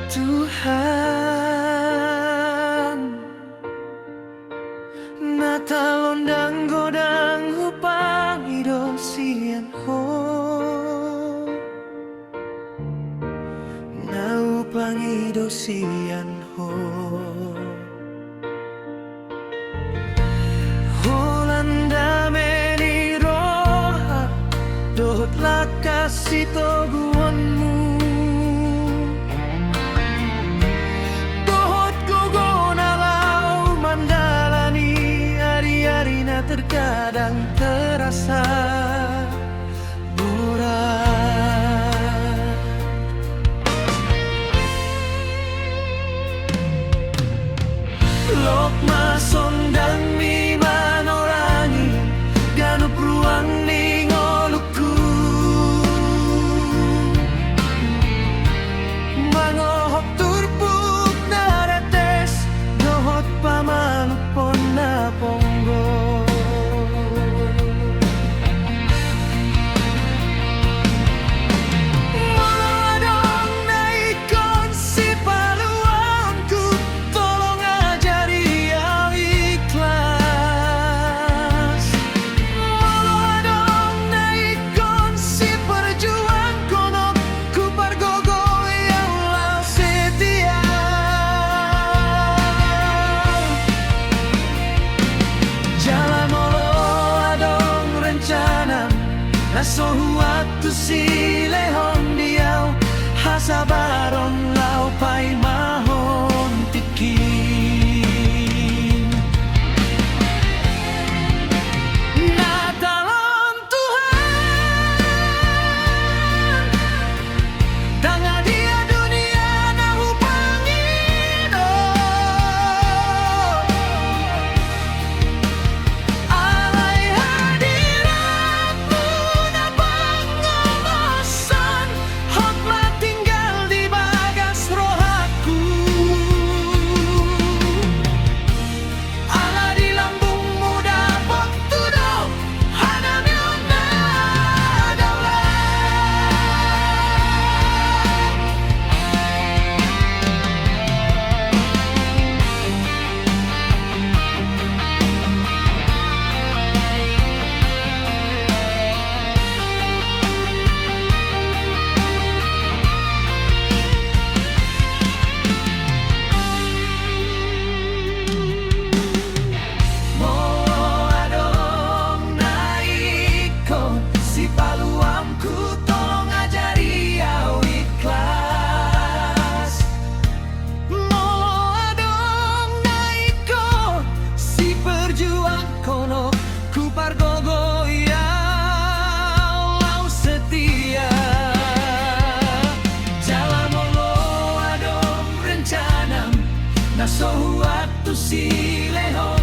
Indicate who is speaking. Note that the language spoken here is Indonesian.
Speaker 1: Tuhan natalondang godang upang idosian ho na upang idosian ho Holanda meni roha dohot lakas ito guanmu terkadang terasa berat. Lok masondang mi manorangi ganup ruang ning oluku mangohok turbuk naretes dohot pamanupon na ponggo Nasohuatu si lehon diau hasabaron lau pai mahon tikin natalon Tuhan tanga dia dunia na hupangido alai hadiratmu Nasohuatu si lehon